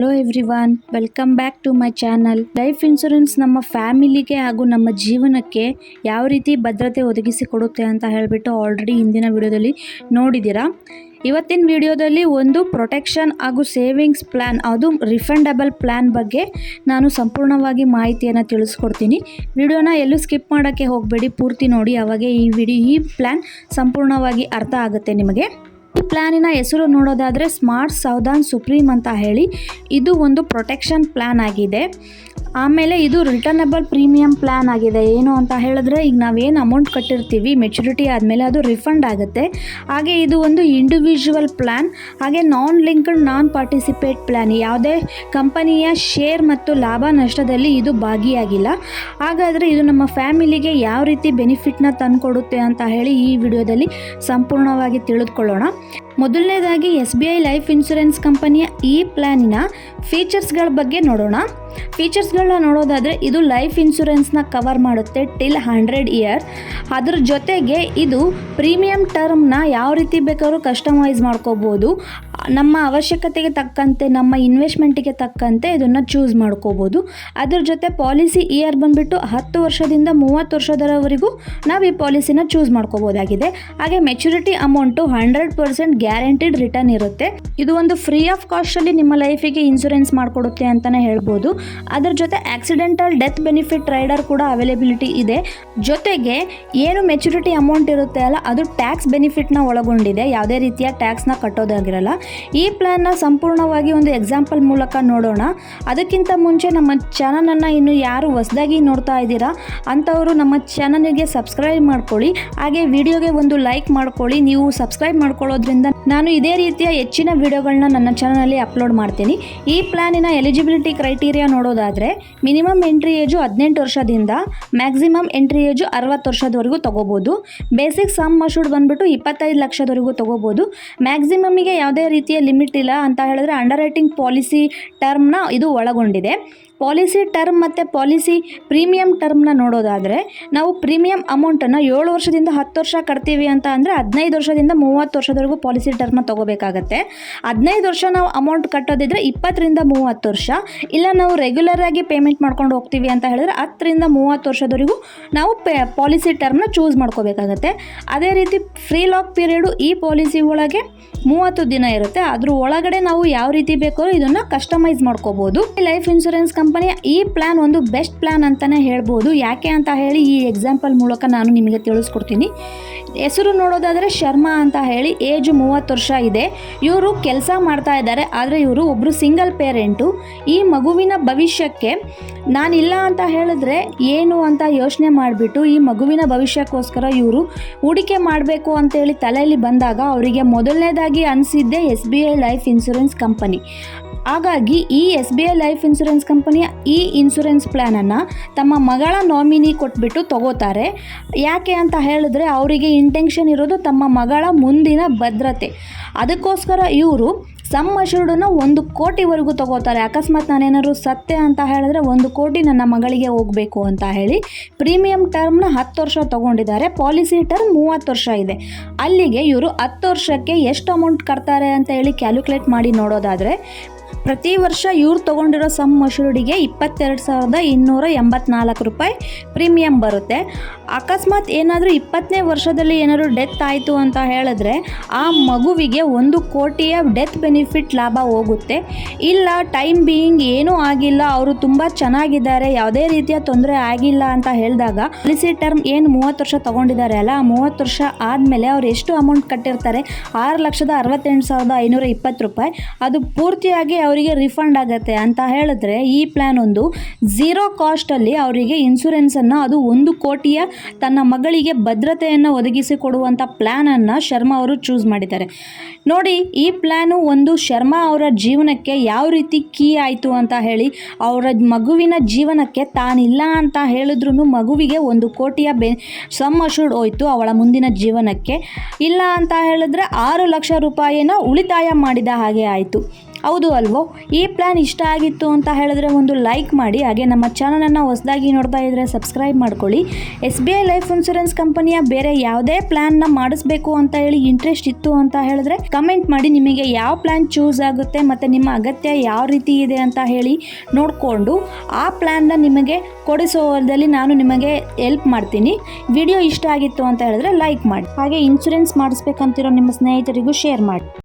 Hello everyone, welcome back to my channel. Life insurance ನಮ್ಮ ಫ್ಯಾಮಿಲಿಗೆ ಹಾಗೂ ನಮ್ಮ ಜೀವನಕ್ಕೆ ಯಾವ ರೀತಿ ಭದ್ರತೆ ಒದಗಿಸಿಕೊಡುತ್ತೆ ಅಂತ ಹೇಳಿಬಿಟ್ಟು ಆಲ್ರೆಡಿ ಹಿಂದಿನ ವಿಡಿಯೋದಲ್ಲಿ ನೋಡಿದ್ದೀರಾ. ಇವತ್ತಿನ ವಿಡಿಯೋದಲ್ಲಿ ಒಂದು ಪ್ರೊಟೆಕ್ಷನ್ ಹಾಗೂ ಸೇವಿಂಗ್ಸ್ ಪ್ಲ್ಯಾನ್, ಅದು ರಿಫಂಡಬಲ್ ಪ್ಲ್ಯಾನ್ ಬಗ್ಗೆ ನಾನು ಸಂಪೂರ್ಣವಾಗಿ ಮಾಹಿತಿಯನ್ನು ತಿಳಿಸ್ಕೊಡ್ತೀನಿ. ವಿಡಿಯೋನ ಎಲ್ಲೂ ಸ್ಕಿಪ್ ಮಾಡೋಕ್ಕೆ ಹೋಗಬೇಡಿ, ಪೂರ್ತಿ ನೋಡಿ. ಆವಾಗ ಈ ಪ್ಲ್ಯಾನ್ ಸಂಪೂರ್ಣವಾಗಿ ಅರ್ಥ ಆಗುತ್ತೆ ನಿಮಗೆ. ಈ ಪ್ಲ್ಯಾನಿನ ಹೆಸರು ನೋಡೋದಾದರೆ ಸ್ಮಾರ್ಟ್ ಸಾವಧಾನ್ ಸುಪ್ರೀಂ ಅಂತ ಹೇಳಿ, ಇದು ಒಂದು ಪ್ರೊಟೆಕ್ಷನ್ ಪ್ಲ್ಯಾನ್ ಆಗಿದೆ. ಆಮೇಲೆ ಇದು ರಿಟರ್ನಬಲ್ ಪ್ರೀಮಿಯಂ ಪ್ಲ್ಯಾನ್ ಆಗಿದೆ. ಏನು ಅಂತ ಹೇಳಿದ್ರೆ, ಈಗ ನಾವೇನು ಅಮೌಂಟ್ ಕಟ್ಟಿರ್ತೀವಿ ಮೆಚುರಿಟಿ ಆದಮೇಲೆ ಅದು ರಿಫಂಡ್ ಆಗುತ್ತೆ. ಹಾಗೆ ಇದು ಒಂದು ಇಂಡಿವಿಜುವಲ್ ಪ್ಲ್ಯಾನ್. ಹಾಗೆ ನಾನ್ ಲಿಂಕ್ಡ್ ನಾನ್ ಪಾರ್ಟಿಸಿಪೇಟ್ ಪ್ಲ್ಯಾನ್, ಯಾವುದೇ ಕಂಪನಿಯ ಶೇರ್ ಮತ್ತು ಲಾಭ ನಷ್ಟದಲ್ಲಿ ಇದು ಭಾಗಿಯಾಗಿಲ್ಲ. ಹಾಗಾದರೆ ಇದು ನಮ್ಮ ಫ್ಯಾಮಿಲಿಗೆ ಯಾವ ರೀತಿ ಬೆನಿಫಿಟ್ನ ತಂದುಕೊಡುತ್ತೆ ಅಂತ ಹೇಳಿ ಈ ವಿಡಿಯೋದಲ್ಲಿ ಸಂಪೂರ್ಣವಾಗಿ ತಿಳಿದುಕೊಳ್ಳೋಣ. ಮೊದಲನೇದಾಗಿ SBI ಲೈಫ್ ಇನ್ಶೂರೆನ್ಸ್ ಕಂಪನಿಯ ಈ ಪ್ಲ್ಯಾನಿನ ಫೀಚರ್ಸ್ಗಳ ಬಗ್ಗೆ ನೋಡೋಣ. ಫೀಚರ್ಸ್ಗಳನ್ನ ನೋಡೋದಾದರೆ, ಇದು ಲೈಫ್ ಇನ್ಶೂರೆನ್ಸ್ನ ಕವರ್ ಮಾಡುತ್ತೆ ಟಿಲ್ 100 ಇಯರ್. ಅದ್ರ ಜೊತೆಗೆ ಇದು ಪ್ರೀಮಿಯಂ ಟರ್ಮ್ನ ಯಾವ ರೀತಿ ಬೇಕಾದ್ರೂ ಕಸ್ಟಮೈಸ್ ಮಾಡ್ಕೋಬೋದು. ನಮ್ಮ ಅವಶ್ಯಕತೆಗೆ ತಕ್ಕಂತೆ, ನಮ್ಮ ಇನ್ವೆಸ್ಟ್ಮೆಂಟಿಗೆ ತಕ್ಕಂತೆ ಇದನ್ನು ಚೂಸ್ ಮಾಡ್ಕೋಬೋದು. ಅದ್ರ ಜೊತೆ ಪಾಲಿಸಿ ಇಯರ್ ಬಂದುಬಿಟ್ಟು 10 ವರ್ಷದಿಂದ 30 ವರ್ಷದವರೆಗೂ ನಾವು ಈ ಪಾಲಿಸಿನ ಚೂಸ್ ಮಾಡ್ಕೋಬೋದಾಗಿದೆ. ಹಾಗೆ ಮೆಚುರಿಟಿ ಅಮೌಂಟು 100% ಗ್ಯಾರಂಟಿಡ್ ರಿಟರ್ನ್ ಇರುತ್ತೆ. ಇದು ಒಂದು ಫ್ರೀ ಆಫ್ ಕಾಸ್ಟಲ್ಲಿ ನಿಮ್ಮ ಲೈಫಿಗೆ ಇನ್ಶೂರೆನ್ಸ್ ಮಾಡಿಕೊಡುತ್ತೆ ಅಂತಲೇ ಹೇಳ್ಬೋದು. ಅದರ ಜೊತೆ ಆಕ್ಸಿಡೆಂಟಲ್ ಡೆತ್ ಬೆನಿಫಿಟ್ ರೈಡರ್ ಕೂಡ ಅವೈಲೇಬಿಲಿಟಿ ಇದೆ. ಜೊತೆಗೆ ಏನು ಮೆಚುರಿಟಿ ಅಮೌಂಟ್ ಇರುತ್ತೆ ಅಲ್ಲ, ಅದು ಟ್ಯಾಕ್ಸ್ ಬೆನಿಫಿಟ್ನ ಒಳಗೊಂಡಿದೆ. ಯಾವುದೇ ರೀತಿಯ ಟ್ಯಾಕ್ಸ್ನ ಕಟ್ಟೋದಾಗಿರಲ್ಲ. ಈ ಪ್ಲ್ಯಾನ್ನ ಸಂಪೂರ್ಣವಾಗಿ ಒಂದು ಎಕ್ಸಾಂಪಲ್ ಮೂಲಕ ನೋಡೋಣ. ಅದಕ್ಕಿಂತ ಮುಂಚೆ ನಮ್ಮ ಚಾನಲನ್ನು ಇನ್ನು ಯಾರು ಹೊಸದಾಗಿ ನೋಡ್ತಾ ಇದ್ದೀರಾ ಅಂಥವರು ನಮ್ಮ ಚಾನಲ್ಗೆ ಸಬ್ಸ್ಕ್ರೈಬ್ ಮಾಡ್ಕೊಳ್ಳಿ. ಹಾಗೆ ವಿಡಿಯೋಗೆ ಒಂದು ಲೈಕ್ ಮಾಡ್ಕೊಳ್ಳಿ. ನೀವು ಸಬ್ಸ್ಕ್ರೈಬ್ ಮಾಡ್ಕೊಳ್ಳೋದ್ರಿಂದ ನಾನು ಇದೇ ರೀತಿಯ ಹೆಚ್ಚಿನ ವಿಡಿಯೋಗಳನ್ನ ನನ್ನ ಚಾನಲಲ್ಲಿ ಅಪ್ಲೋಡ್ ಮಾಡ್ತೀನಿ. ಈ ಪ್ಲ್ಯಾನಿನ ಎಲಿಜಿಬಿಲಿಟಿ ಕ್ರೈಟೀರಿಯಾ ನೋಡೋದಾದರೆ, ಮಿನಿಮಮ್ ಎಂಟ್ರಿ ಏಜು 18 ವರ್ಷದಿಂದ ಮ್ಯಾಕ್ಸಿಮಮ್ ಎಂಟ್ರಿ ಏಜು 60 ವರ್ಷದವರೆಗೂ ತೊಗೋಬೋದು. ಬೇಸಿಕ್ ಸಮ್ ಅಶೂರ್ಡ್ ಬಂದುಬಿಟ್ಟು 25 ಲಕ್ಷದವರೆಗೂ ತೊಗೋಬೋದು. ಮ್ಯಾಕ್ಸಿಮಮ್ಮಿಗೆ ಯಾವುದೇ ರೀತಿಯ ಲಿಮಿಟ್ ಇಲ್ಲ ಅಂತ ಹೇಳಿದ್ರೆ ಅಂಡರ್ ರೈಟಿಂಗ್ ಪಾಲಿಸಿ ಟರ್ಮ್ನ ಇದು ಒಳಗೊಂಡಿದೆ. ಪಾಲಿಸಿ ಟರ್ಮ್ ಮತ್ತು ಪಾಲಿಸಿ ಪ್ರೀಮಿಯಂ ಟರ್ಮ್ನ ನೋಡೋದಾದರೆ, ನಾವು ಪ್ರೀಮಿಯಂ ಅಮೌಂಟನ್ನು 7 ವರ್ಷದಿಂದ 10 ವರ್ಷ ಕಟ್ತೀವಿ ಅಂತ ಅಂದರೆ 15 ವರ್ಷದಿಂದ 30 ವರ್ಷದವರೆಗೂ ಪಾಲಿಸಿ ಟರ್ಮ್ನ ತೊಗೋಬೇಕಾಗತ್ತೆ. 15 ವರ್ಷ ನಾವು ಅಮೌಂಟ್ ಕಟ್ಟೋದಿದ್ರೆ 20 ರಿಂದ 30 ವರ್ಷ. ಇಲ್ಲ ನಾವು ರೆಗ್ಯುಲರ್ ಆಗಿ ಪೇಮೆಂಟ್ ಮಾಡ್ಕೊಂಡು ಹೋಗ್ತೀವಿ ಅಂತ ಹೇಳಿದ್ರೆ 10 ರಿಂದ 30 ವರ್ಷದವರೆಗೂ ನಾವು ಪಾಲಿಸಿ ಟರ್ಮ್ನ ಚೂಸ್ ಮಾಡ್ಕೋಬೇಕಾಗತ್ತೆ. ಅದೇ ರೀತಿ ಫ್ರೀ ಲಾಕ್ ಪೀರಿಯಡು ಈ ಪಾಲಿಸಿ ಒಳಗೆ 30 ದಿನ ಇರುತ್ತೆ. ಅದ್ರ ಒಳಗಡೆ ನಾವು ಯಾವ ರೀತಿ ಬೇಕೋ ಇದನ್ನು ಕಸ್ಟಮೈಸ್ ಮಾಡ್ಕೋಬೋದು. ಲೈಫ್ ಇನ್ಶೂರೆನ್ಸ್ ಕಂಪನಿಯ ಈ ಪ್ಲ್ಯಾನ್ ಒಂದು ಬೆಸ್ಟ್ ಪ್ಲ್ಯಾನ್ ಅಂತಲೇ ಹೇಳ್ಬೋದು. ಯಾಕೆ ಅಂತ ಹೇಳಿ ಈ ಎಕ್ಸಾಂಪಲ್ ಮೂಲಕ ನಾನು ನಿಮಗೆ ತಿಳಿಸ್ಕೊಡ್ತೀನಿ. ಹೆಸರು ನೋಡೋದಾದರೆ ಶರ್ಮಾ ಅಂತ ಹೇಳಿ, ಏಜು 30 ವರ್ಷ ಇದೆ. ಇವರು ಕೆಲಸ ಮಾಡ್ತಾ ಇದ್ದಾರೆ, ಆದರೆ ಇವರು ಒಬ್ಬರು ಸಿಂಗಲ್ ಪೇರೆಂಟು. ಈ ಮಗುವಿನ ಭವಿಷ್ಯಕ್ಕೆ ನಾನಿಲ್ಲ ಅಂತ ಹೇಳಿದ್ರೆ ಏನು ಅಂತ ಯೋಚನೆ ಮಾಡಿಬಿಟ್ಟು ಈ ಮಗುವಿನ ಭವಿಷ್ಯಕ್ಕೋಸ್ಕರ ಇವರು ಹೂಡಿಕೆ ಮಾಡಬೇಕು ಅಂತೇಳಿ ತಲೆಯಲ್ಲಿ ಬಂದಾಗ ಅವರಿಗೆ ಮೊದಲನೇದಾಗಿ ಅನಿಸಿದ್ದೇ SBI ಲೈಫ್ ಇನ್ಶೂರೆನ್ಸ್ ಕಂಪನಿ. ಹಾಗಾಗಿ ಈ SBI ಲೈಫ್ ಇನ್ಶೂರೆನ್ಸ್ ಕಂಪನಿಯ ಈ ಇನ್ಶೂರೆನ್ಸ್ ಪ್ಲ್ಯಾನನ್ನು ತಮ್ಮ ಮಗಳ ನಾಮಿನಿ ಕೊಟ್ಬಿಟ್ಟು ತಗೋತಾರೆ. ಯಾಕೆ ಅಂತ ಹೇಳಿದ್ರೆ ಅವರಿಗೆ ಇಂಟೆನ್ಷನ್ ಇರೋದು ತಮ್ಮ ಮಗಳ ಮುಂದಿನ ಭದ್ರತೆ. ಅದಕ್ಕೋಸ್ಕರ ಇವರು ಸಮ್ ಅಶೂರ್ಡನ್ನು 1 ಕೋಟಿವರೆಗೂ ತಗೋತಾರೆ. ಅಕಸ್ಮಾತ್ ನಾನೇನಾದ್ರು ಸತ್ತೆ ಅಂತ ಹೇಳಿದ್ರೆ 1 ಕೋಟಿ ನನ್ನ ಮಗಳಿಗೆ ಹೋಗಬೇಕು ಅಂತ ಹೇಳಿ ಪ್ರೀಮಿಯಂ ಟರ್ಮ್ನ 10 ವರ್ಷ ತೊಗೊಂಡಿದ್ದಾರೆ. ಪಾಲಿಸಿ ಟರ್ಮ್ 30 ವರ್ಷ ಇದೆ. ಅಲ್ಲಿಗೆ ಇವರು 10 ವರ್ಷಕ್ಕೆ ಎಷ್ಟು ಅಮೌಂಟ್ ಕಟ್ತಾರೆ ಅಂತ ಹೇಳಿ ಕ್ಯಾಲ್ಕುಲೇಟ್ ಮಾಡಿ ನೋಡೋದಾದರೆ, ಪ್ರತಿ ವರ್ಷ ಇವ್ರು ತೊಗೊಂಡಿರೋ ಸಮ್ ಅಶೂರ್ಡಿಗೆ 22,284 ರೂಪಾಯಿ ಪ್ರೀಮಿಯಂ ಬರುತ್ತೆ. ಅಕಸ್ಮಾತ್ ಏನಾದರೂ 20ನೇ ವರ್ಷದಲ್ಲಿ ಏನಾದರೂ ಡೆತ್ ಆಯಿತು ಅಂತ ಹೇಳಿದ್ರೆ ಆ ಮಗುವಿಗೆ 1 ಕೋಟಿಯ ಡೆತ್ ಬೆನಿಫಿಟ್ ಲಾಭ ಹೋಗುತ್ತೆ. ಇಲ್ಲ ಟೈಮ್ ಬೀಯಿಂಗ್ ಏನೂ ಆಗಿಲ್ಲ, ಅವರು ತುಂಬ ಚೆನ್ನಾಗಿದ್ದಾರೆ, ಯಾವುದೇ ರೀತಿಯ ತೊಂದರೆ ಆಗಿಲ್ಲ ಅಂತ ಹೇಳಿದಾಗ ಪಾಲಿಸಿ ಟರ್ಮ್ ಏನು 30 ವರ್ಷ ತೊಗೊಂಡಿದ್ದಾರೆ ಅಲ್ಲ, ಆ 30 ವರ್ಷ ಆದಮೇಲೆ ಅವ್ರು ಎಷ್ಟು ಅಮೌಂಟ್ ಕಟ್ಟಿರ್ತಾರೆ, 6,68,520 ರೂಪಾಯಿ, ಅದು ಪೂರ್ತಿಯಾಗಿ ಅವರಿಗೆ ರಿಫಂಡ್ ಆಗುತ್ತೆ. ಅಂತ ಹೇಳಿದ್ರೆ ಈ ಪ್ಲ್ಯಾನ್ ಒಂದು 0 ಕಾಸ್ಟಲ್ಲಿ ಅವರಿಗೆ ಇನ್ಶೂರೆನ್ಸನ್ನು, ಅದು 1 ಕೋಟಿಯ ತನ್ನ ಮಗಳಿಗೆ ಭದ್ರತೆಯನ್ನು ಒದಗಿಸಿಕೊಡುವಂಥ ಪ್ಲ್ಯಾನನ್ನು ಶರ್ಮಾ ಅವರು ಚೂಸ್ ಮಾಡಿದ್ದಾರೆ. ನೋಡಿ, ಈ ಪ್ಲ್ಯಾನು ಒಂದು ಶರ್ಮಾ ಅವರ ಜೀವನಕ್ಕೆ ಯಾವ ರೀತಿ ಕೀ ಆಯಿತು ಅಂತ ಹೇಳಿ, ಅವರ ಮಗುವಿನ ಜೀವನಕ್ಕೆ ತಾನಿಲ್ಲ ಅಂತ ಹೇಳಿದ್ರೂ ಮಗುವಿಗೆ 1 ಕೋಟಿಯ ಸಮ್ ಅಶೂರ್ಡ್ ಹೋಯಿತು ಅವಳ ಮುಂದಿನ ಜೀವನಕ್ಕೆ. ಇಲ್ಲ ಅಂತ ಹೇಳಿದ್ರೆ 6 ಲಕ್ಷ ರೂಪಾಯಿನ ಉಳಿತಾಯ ಮಾಡಿದ ಹಾಗೆ ಆಯಿತು. ಹೌದು ಅಲ್ವೋ? ಈ ಪ್ಲ್ಯಾನ್ ಇಷ್ಟ ಆಗಿತ್ತು ಅಂತ ಹೇಳಿದ್ರೆ ಒಂದು ಲೈಕ್ ಮಾಡಿ, ಹಾಗೆ ನಮ್ಮ ಚಾನಲನ್ನು ಹೊಸದಾಗಿ ನೋಡ್ತಾ ಇದ್ದರೆ ಸಬ್ಸ್ಕ್ರೈಬ್ ಮಾಡ್ಕೊಳ್ಳಿ. SBI ಲೈಫ್ ಇನ್ಶೂರೆನ್ಸ್ ಕಂಪನಿಯ ಬೇರೆ ಯಾವುದೇ ಪ್ಲ್ಯಾನ್ನ ಮಾಡಿಸ್ಬೇಕು ಅಂತ ಹೇಳಿ ಇಂಟ್ರೆಸ್ಟ್ ಇತ್ತು ಅಂತ ಹೇಳಿದ್ರೆ ಕಮೆಂಟ್ ಮಾಡಿ. ನಿಮಗೆ ಯಾವ ಪ್ಲ್ಯಾನ್ ಚೂಸ್ ಆಗುತ್ತೆ ಮತ್ತು ನಿಮ್ಮ ಅಗತ್ಯ ಯಾವ ರೀತಿ ಇದೆ ಅಂತ ಹೇಳಿ ನೋಡಿಕೊಂಡು ಆ ಪ್ಲ್ಯಾನ್ನ ನಿಮಗೆ ಕೊಡಿಸೋದಲ್ಲಿ ನಾನು ನಿಮಗೆ ಹೆಲ್ಪ್ ಮಾಡ್ತೀನಿ. ವಿಡಿಯೋ ಇಷ್ಟ ಆಗಿತ್ತು ಅಂತ ಹೇಳಿದ್ರೆ ಲೈಕ್ ಮಾಡಿ, ಹಾಗೆ ಇನ್ಶೂರೆನ್ಸ್ ಮಾಡಿಸ್ಬೇಕಂತಿರೋ ನಿಮ್ಮ ಸ್ನೇಹಿತರಿಗೂ ಶೇರ್ ಮಾಡಿ.